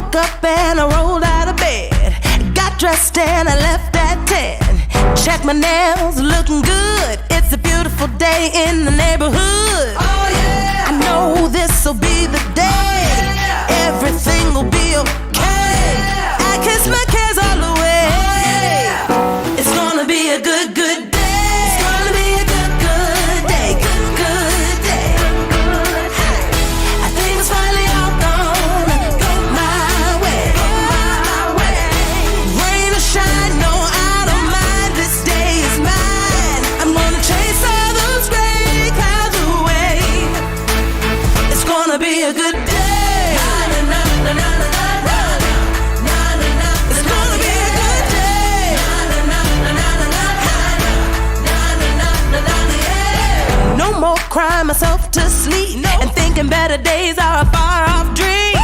woke up and I rolled out of bed. Got dressed and I left at 10. Check my nails, looking good. It's a beautiful day in the neighborhood. Oh yeah! I know this'll be the day. Oh, yeah. Everything will be okay. Oh, yeah. I kiss my cares all away. Oh, yeah. It's gonna be a good, good day. It's gonna be a good, good day. Good, good day. Good, hey. I think it's finally all gonna go my way. Go my way. Rain or shine, no, I don't mind. This day is mine. I'm gonna chase all those gray clouds away. It's gonna be a good day. Cry myself to sleep and thinking better days are a far off dream.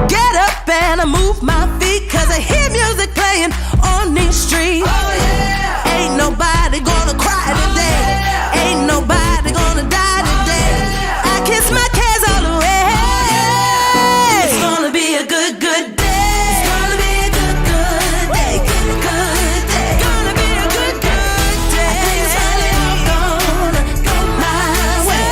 Get up and I move my feet, cause I hear music playing on these streets. Oh yeah! Ain't nobody gonna cry today. Oh, yeah. Ain't nobody gonna die today. Oh, yeah. I kiss my cares all away. Oh, yeah. It's gonna be a good, good day. It's gonna be a good, good day. Good, good day. Gonna be a good, good day. I think it's finally all gonna go my way.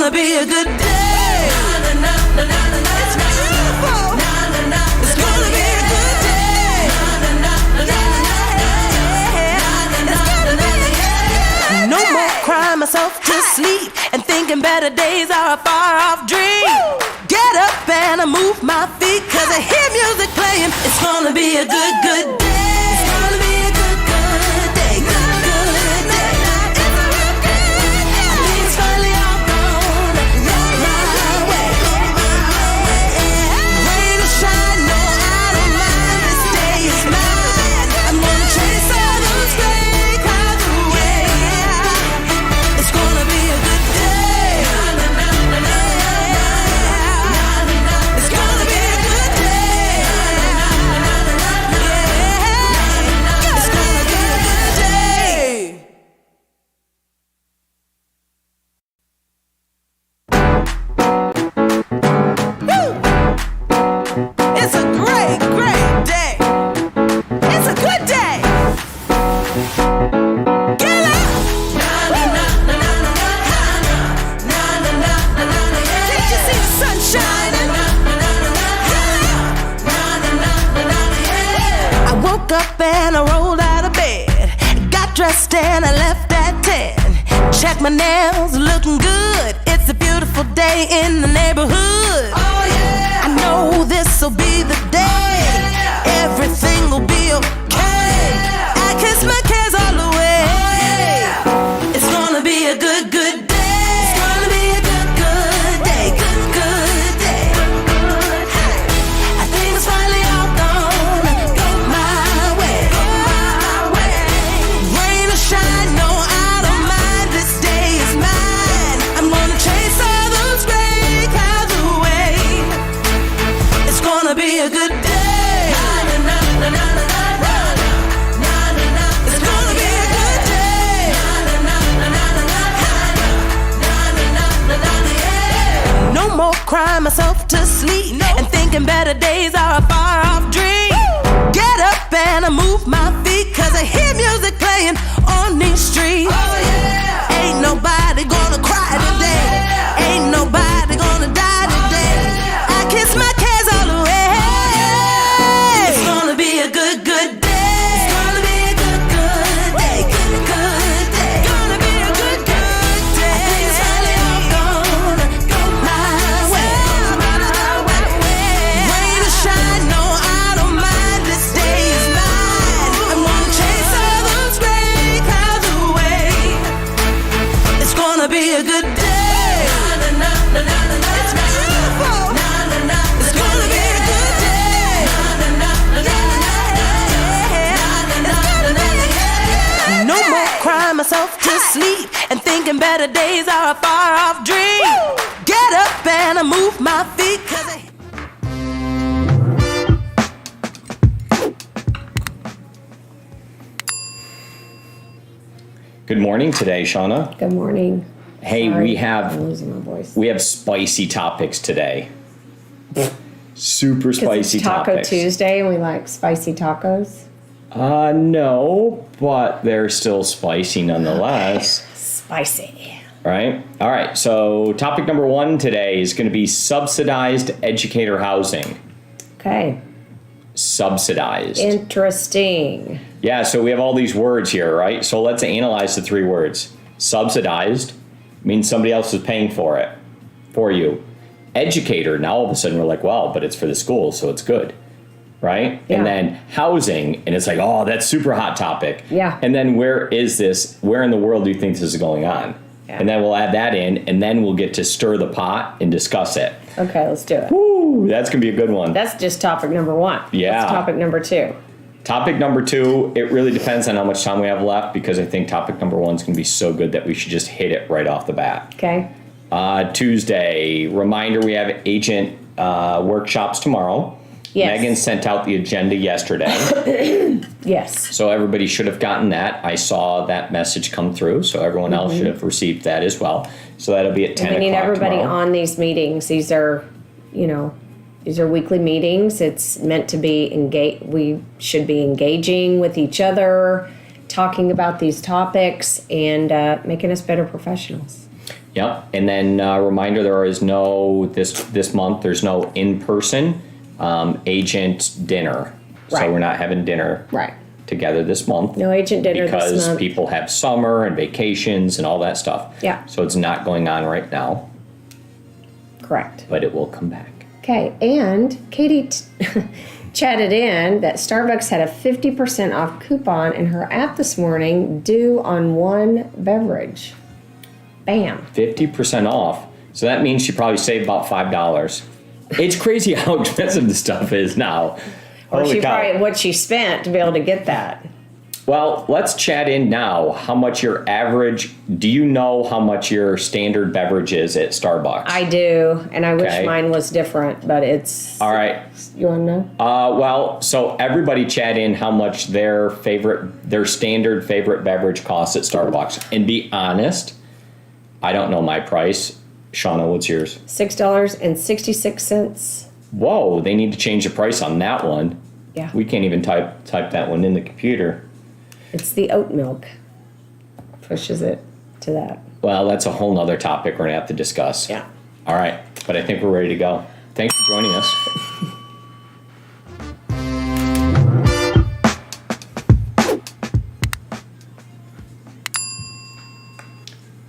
Be a good day. It's beautiful. It's gonna be a good day. No more crying myself to sleep and thinking better days are a far off dream. Get up and I move my feet, cause I hear music playing. It's gonna be a good, good day. It's gonna be a good, good day. Good, good day. I think it's finally all and I left at 10. Check my nails, looking good. It's a beautiful day in the neighborhood. Oh yeah! I know this'll be the day. Oh, yeah. Everything will be okay. Oh, yeah. I kiss my cares all away. Oh, yeah. It's gonna be a good, good day. It's gonna be a good, good day. Good, good day. Good, hey. I think it's finally all gonna go my way. Go my way. Rain or shine, no, I don't mind. This day is mine. I'm gonna chase all those gray clouds away. It's gonna be a good day. It's gonna be a good day. No more crying myself to sleep and thinking better days are a far off dream. Get up and I move my feet, cause I hear music playing on these streets. Oh yeah! Ain't nobody gonna cry today. Oh, yeah. Ain't nobody gonna die today. Oh, yeah. I kiss my cares all away. Oh, yeah. It's gonna be a good, good day. It's gonna be a good, good day. Good, good day. Gonna be a good, good day. I think it's finally all gonna go my way. Rain or shine, no, I don't mind. This day is mine. I'm gonna chase all those gray clouds away. It's gonna be a good day. It's beautiful. It's gonna be a good day. No more crying myself to sleep and thinking better days are a far off dream. Get up and I move my feet, cause I Good morning today, Shana. Good morning. Hey, Sorry, I'm losing my voice. we have spicy topics today. Super spicy It's Taco topics. Tuesday and we like spicy tacos. No, but they're still spicy nonetheless. Spicy. Right? All right. So topic number 1 today is going to be subsidized educator housing. Okay. Subsidized. Interesting. Yeah, so we have all these words here, right? So let's analyze the 3 words. Subsidized means somebody else is paying for it, for you. Educator, now all of a sudden we're like, well, but it's for the school, so it's good, right? Yeah. And then housing, and it's like, oh, that's super hot topic. Yeah. And then where is this, where in the world do you think this is going on? Yeah. And then we'll add that in, and then we'll get to stir the pot and discuss it. Okay, let's do it. Woo, that's going to be a good one. That's just topic number 1. Yeah. What's topic number 2? Topic number 2, it really depends on how much time we have left, because I think topic number 1 is going to be so good that we should just hit it right off the bat. Okay. Tuesday, reminder, we have agent workshops tomorrow. Yes. Megan sent out the agenda yesterday, Yes. so everybody should have gotten that. I saw that message come through, so everyone else should have received that as well. So that'll be at 10 o'clock We need everybody tomorrow. on these meetings. These are weekly meetings. It's meant to be we should be engaging with each other, talking about these topics, and making us better professionals. Yep, and then reminder, there is no, this month, there's no in-person agent dinner. So Right. we're not having dinner Right. together this month. No agent dinner this Because month. people have summer and vacations and all that stuff. Yeah. So it's not going on right now, Correct. but it will come back. Okay, and Katie chatted in that Starbucks had a 50% off coupon in her app this morning due on one beverage. Bam. 50% off. So that means she probably saved about $5. It's crazy how expensive this stuff is now. Or Holy she cow. probably what she spent to be able to get that. Well, let's chat in now. How much your average, do you know how much your standard beverage is at Starbucks? I do, and I wish Okay. mine was different, but it's. All right. You want to know? Well, so everybody chat in how much their standard favorite beverage costs at Starbucks. And be honest, I don't know my price. Shauna, what's yours? $6.66. Whoa, they need to change the price on that one. Yeah. We can't even type that one in the computer. It's the oat milk. Pushes it to that. Well, that's a whole nother topic we're going to have to discuss. Yeah. All right, but I think we're ready to go. Thanks for joining us.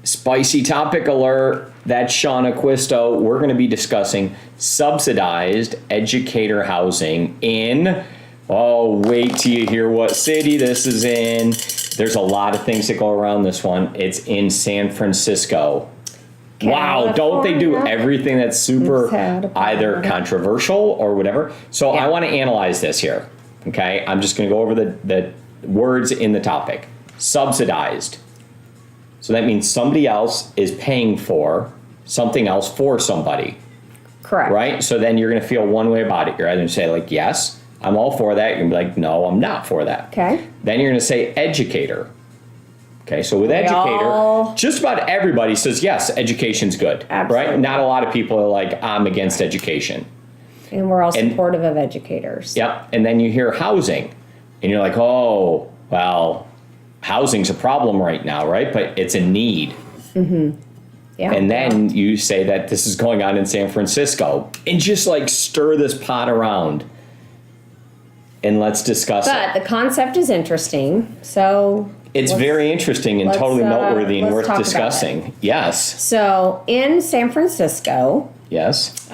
Spicy topic alert. That's Shana Acquisto. We're going to be discussing subsidized educator housing in, wait till you hear what city this is in. There's a lot of things that go around this one. It's in San Francisco. Wow, don't they do everything that's super either controversial or whatever? So Yeah. I want to analyze this here, okay? I'm just going to go over the words in the topic. Subsidized. So that means somebody else is paying for something else for somebody, Correct. right? So then you're going to feel one way about it. You're either going to say like, yes, I'm all for that. You're going to be like, no, I'm not for that. Okay. Then you're going to say educator. Okay, so with educator, all- just about everybody says, yes, education's good, Absolutely. right? Not a lot of people are like, I'm against education. And we're all supportive of educators. Yep, and then you hear housing, and you're like, oh, well, housing's a problem right now, right? But it's a need. Yeah. And then you say that this is going on in San Francisco, and just like stir this pot around, and let's discuss But it. the concept is interesting. So It's very interesting and let's, totally noteworthy and let's worth talk about discussing. Yes, So in San Francisco, yes.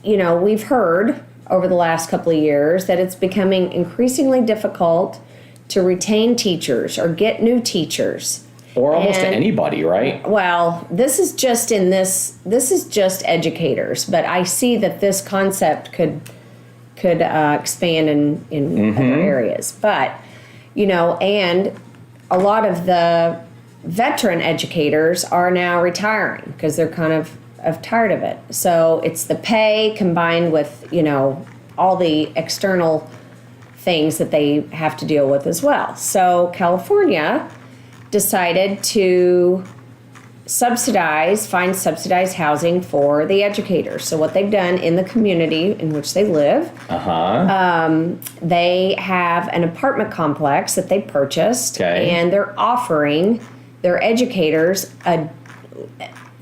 we've heard over the last couple of years that it's becoming increasingly difficult to retain teachers or get new teachers. Or almost And- anybody, right? Well, this is just educators, but I see that this concept could expand in other areas. But, and a lot of the veteran educators are now retiring because they're kind of tired of it. So it's the pay combined with, all the external things that they have to deal with as well. So California decided to find subsidized housing for the educators. So what they've done in the community in which they live, they have an apartment complex that they purchased, and they're offering their educators a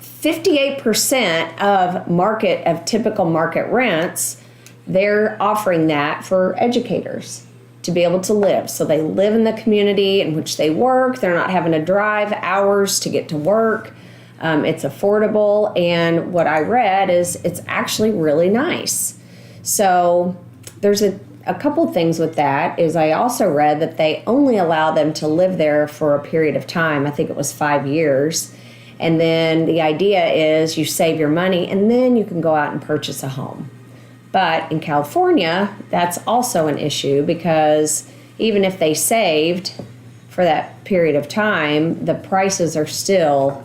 58% of typical market rents. They're offering that for educators to be able to live. So they live in the community in which they work. They're not having to drive hours to get to work. It's affordable, and what I read is it's actually really nice. So there's a couple things with that. Is I also read that they only allow them to live there for a period of time. I think it was 5 years. And then the idea is you save your money and then you can go out and purchase a home. But in California, that's also an issue, because even if they saved for that period of time, the prices are still,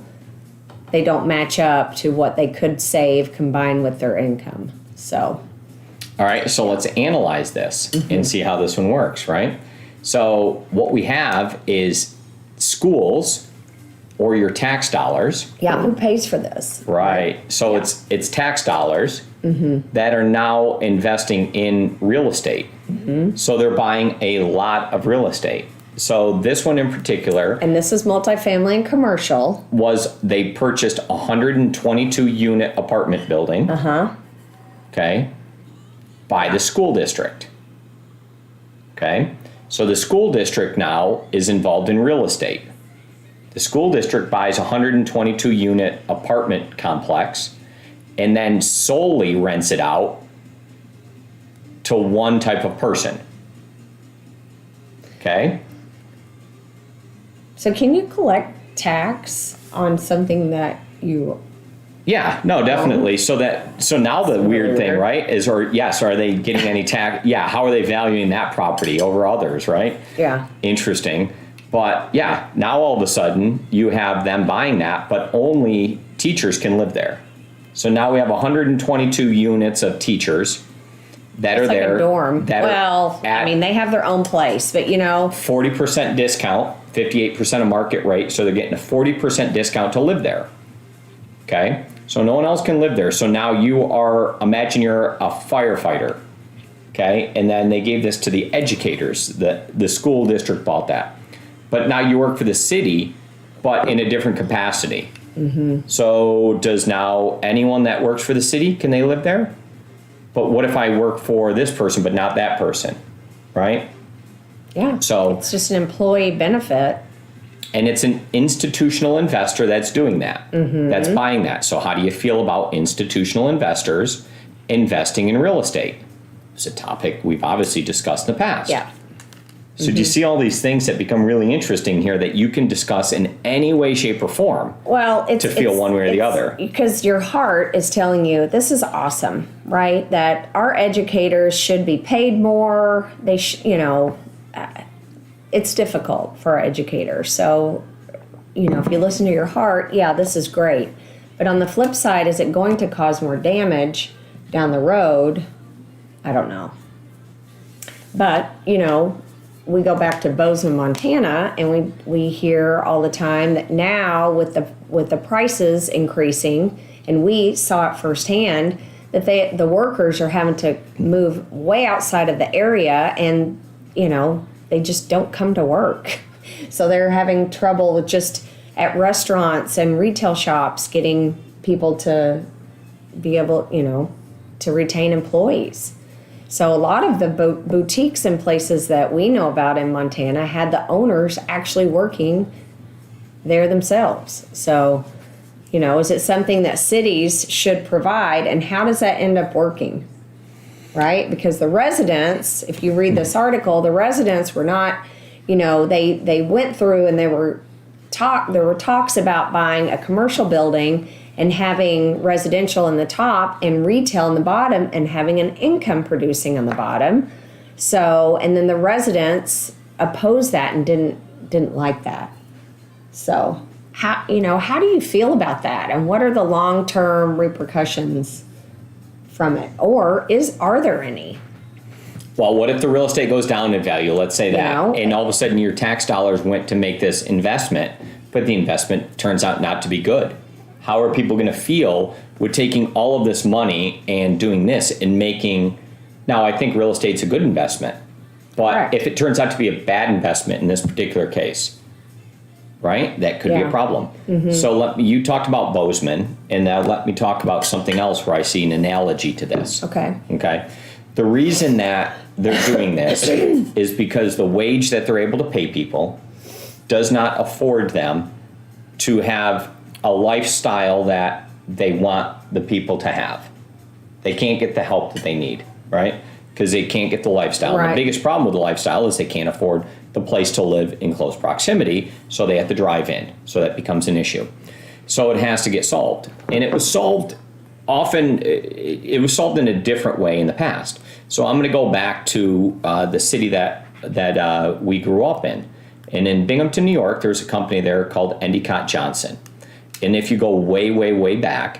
they don't match up to what they could save combined with their income. So, all right, so let's analyze this and see how this one works, right? So what we have is schools or your tax dollars. Yeah, who pays for this? Right. So it's tax dollars that are now investing in real estate. So they're buying a lot of real estate. So this one in particular, and this is multifamily and commercial, they purchased a 122 unit apartment building. Okay. By the school district. Okay. So the school district now is involved in real estate. The school district buys a 122 unit apartment complex and then solely rents it out to one type of person. Okay? So can you collect tax on something that you... Yeah, no, definitely. So now the weird thing, right, is, are they getting any tax? Yeah, how are they valuing that property over others, right? Yeah. Interesting. But yeah, now all of a sudden you have them buying that, but only teachers can live there. So now we have 122 units of teachers that are there. Like a dorm. I mean, they have their own place, but 40% discount, 58% of market rate. So they're getting a 40% discount to live there. Okay. So no one else can live there. So now imagine you're a firefighter. Okay. And then they gave this to the educators. The school district bought that. But now you work for the city, but in a different capacity. So does now anyone that works for the city, can they live there? But what if I work for this person, but not that person, right? Yeah, so it's just an employee benefit. And it's an institutional investor that's doing that, that's buying that. So how do you feel about institutional investors investing in real estate? It's a topic we've obviously discussed in the past. Yeah. So do you see all these things that become really interesting here that you can discuss in any way, shape, or form? Well, to feel one way or the other. Because your heart is telling you this is awesome, right? That our educators should be paid more. They it's difficult for our educators. So, if you listen to your heart, yeah, this is great. But on the flip side, is it going to cause more damage down the road? I don't know. But, we go back to Bozeman, Montana, and we hear all the time that now with the prices increasing, and we saw it firsthand, that the workers are having to move way outside of the area, and they just don't come to work. So they're having trouble with just at restaurants and retail shops getting people to be able, to retain employees. So a lot of the boutiques and places that we know about in Montana had the owners actually working there themselves. So, is it something that cities should provide, and how does that end up working? Right? Because the residents, if you read this article, the residents were not, they went through and there were talks about buying a commercial building and having residential in the top and retail in the bottom and having an income producing on the bottom. So, and then the residents opposed that and didn't like that. So, how do you feel about that? And what are the long-term repercussions from it? Or are there any? Well, what if the real estate goes down in value? Let's say that. know? And all of a sudden your tax dollars went to make this investment, but the investment turns out not to be good. How are people going to feel with taking all of this money and doing this and making, now I think real estate's a good investment, but Correct. if it turns out to be a bad investment in this particular case, right, that could be Yeah. a problem. So you talked about Bozeman, and now let me talk about something else where I see an analogy to this. Okay. Okay. The reason that they're doing this is because the wage that they're able to pay people does not afford them to have a lifestyle that they want the people to have. They can't get the help that they need, right? Because they can't get the lifestyle. Right. The biggest problem with the lifestyle is they can't afford the place to live in close proximity, so they have to drive in. So that becomes an issue. So it has to get solved. And it was solved often, it was solved in a different way in the past. So I'm going to go back to the city that we grew up in. And in Binghamton, New York, there's a company there called Endicott Johnson. And if you go way, way, way back,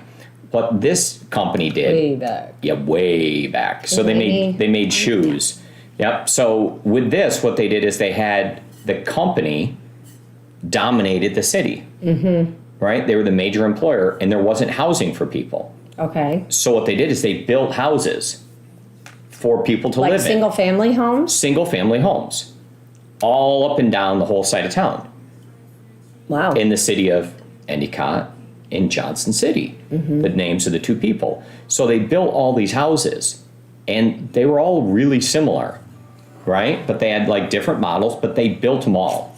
what this company did, Way back. yeah, way back. So they made shoes. Yep. So with this, what they did is they had the company dominated the city. Right? They were the major employer, and there wasn't housing for people. Okay. So what they did is they built houses for people to Like live in. single family homes? Single family homes, all up and down the whole side of town Wow. in the city of Endicott and Johnson City, the names of the two people. So they built all these houses, and they were all really similar, right? But they had like different models, but they built them all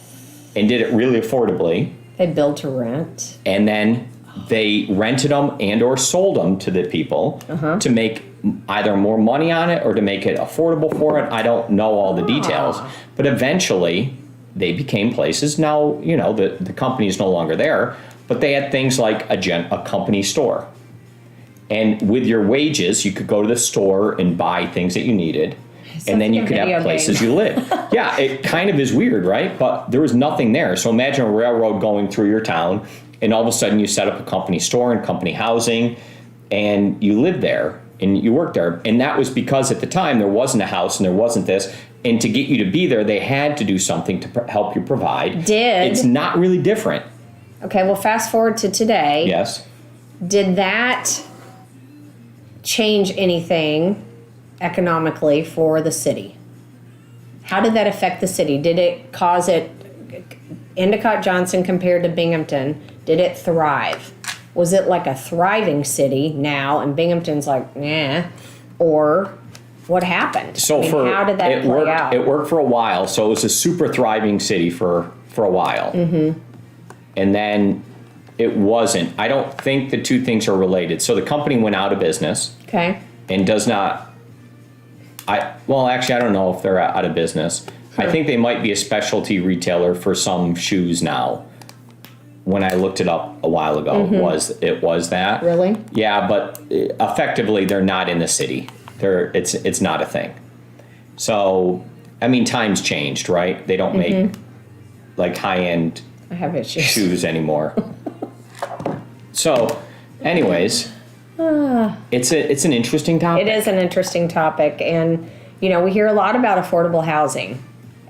and did it really affordably. They build to rent. And then they rented them and or sold them to the people to make either more money on it or to make it affordable for it. I don't know all the details, but eventually they became places. Now, you know, the company is no longer there, but they had things like a company store. And with your wages, you could go to the store and buy things that you needed. And then like you a could video have places game. you live. Yeah, it kind of is weird, right? But there was nothing there. So imagine a railroad going through your town, and all of a sudden you set up a company store and company housing, and you live there and you work there. And that was because at the time there wasn't a house and there wasn't this. And to get you to be there, they had to do something to help you provide. It's not really different. Okay, well, fast forward to today. Yes. Did that change anything economically for the city? How did that affect the city? Did it cause it, Endicott Johnson compared to Binghamton, did it thrive? Was it like a thriving city now and Binghamton's like, nah? Or what happened? So how did that play out? It worked for a while. So it was a super thriving city for a while. And then it wasn't. I don't think the two things are related. So the company went out of business Okay. and does not. Well, actually, I don't know if they're out of business. I think they might be a specialty retailer for some shoes now. When I looked it up a while ago, it was that. Really? Yeah, but effectively, they're not in the city. It's not a thing. So, I mean, times changed, right? They don't make like high-end I have issues. shoes anymore. So, anyways, it's an interesting topic. It is an interesting topic, and you know, we hear a lot about affordable housing.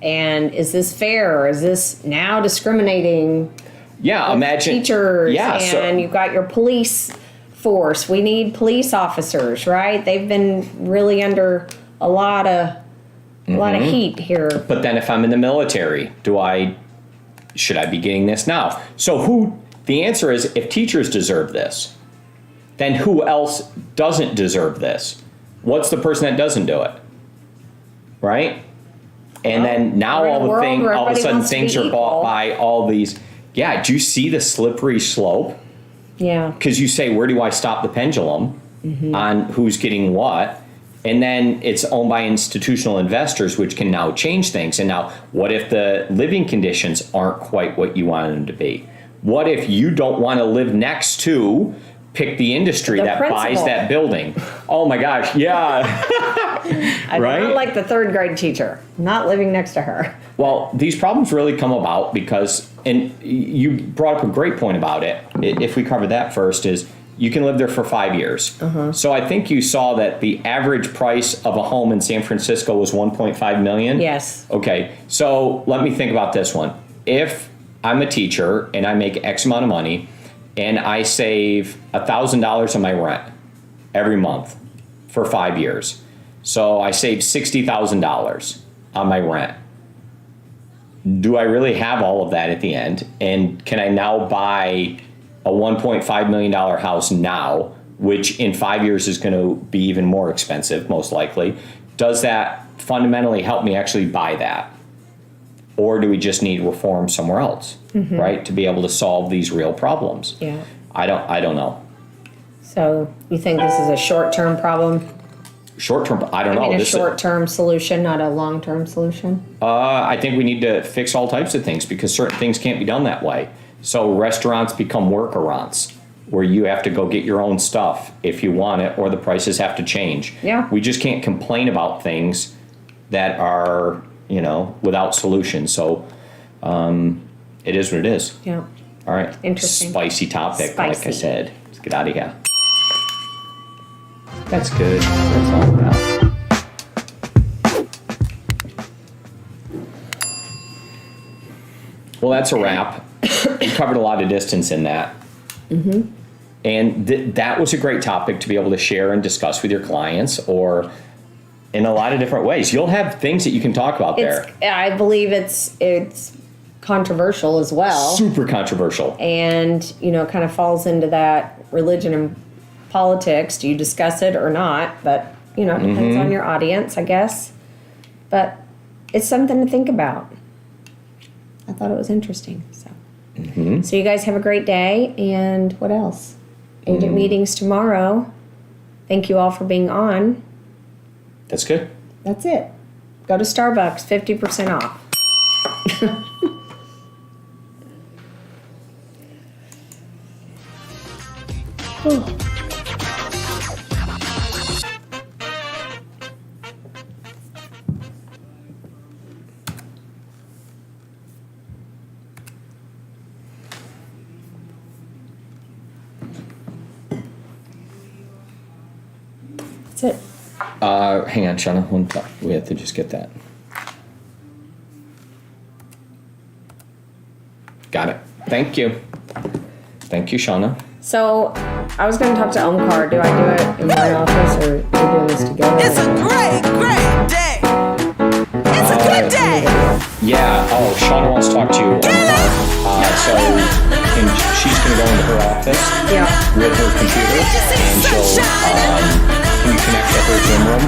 And is this fair? Or is this now discriminating? Yeah, imagine Teachers, Yeah, and you've got your police force. We need police officers, right? They've been really under a lot of heat here. but then if I'm in the military, should I be getting this now? So the answer is, if teachers deserve this, then who else doesn't deserve this? What's the person that doesn't do it? Right? And then now we're in a world where all of a everybody sudden wants to things be are bought equal. by all these. Yeah, do you see the slippery slope? Yeah. Because you say, where do I stop the pendulum on who's getting what? And then it's owned by institutional investors, which can now change things. And now, what if the living conditions aren't quite what you want them to be? What if you don't want to live next to, pick the industry that buys principal. that building? Oh my gosh, yeah. I'm Right? not like the third grade teacher, not living next to her. Well, these problems really come about because, and you brought up a great point about it, if we cover that first, is you can live there for 5 years. So I think you saw that the average price of a home in San Francisco was 1.5 million. Yes. Okay, so let me think about this one. If I'm a teacher and I make X amount of money and I save $1,000 on my rent every month for 5 years, so I save $60,000 on my rent. Do I really have all of that at the end? And can I now buy a $1.5 million house now, which in 5 years is going to be even more expensive, most likely? Does that fundamentally help me actually buy that? Or do we just need reform somewhere else, right, to be able to solve these real problems? Yeah. I don't know. So you think this is a short-term problem? Short-term, I don't know. I mean, a short-term solution, not a long-term solution? I think we need to fix all types of things because certain things can't be done that way. So restaurants become workarounds where you have to go get your own stuff if you want it, or the prices have to change. Yeah. We just can't complain about things that are, without solutions. So it is what it is. Yeah. All right. Interesting. Spicy topic, like I Spicy. said. Let's get out of here. That's good. That's all about. Well, that's a wrap. We covered a lot of distance in that. And that was a great topic to be able to share and discuss with your clients, or in a lot of different ways. You'll have things that you can talk about there. I believe it's controversial as well. Super controversial. And, kind of falls into that religion and politics. Do you discuss it or not? But, it depends on your audience, I guess. But it's something to think about. I thought it was interesting. So you guys have a great day. And what else? Agent meetings tomorrow. Thank you all for being on. That's good. That's it. Go to Starbucks, 50% off. That's it. Hang on, Shana. One thought. We have to just get that. Got it. Thank you. Thank you, Shana. So, I was going to talk to Omkar. Do I do it in my office, or are we doing this together? It's a great, great day. It's a good day. Yeah. Oh, Shana wants to talk to you. And she's going to go into her office Yeah. with her computer, and she'll can you connect to her Zoom room?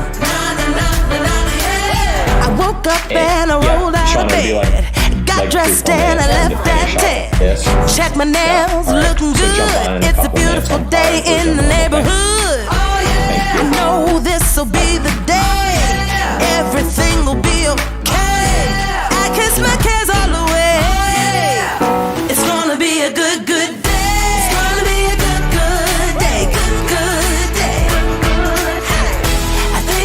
I woke up and I rolled out Shana of would be bed. Got dressed and I left that tent. Check my nails, All right, looking so jump on in good. a It's a couple minutes. beautiful day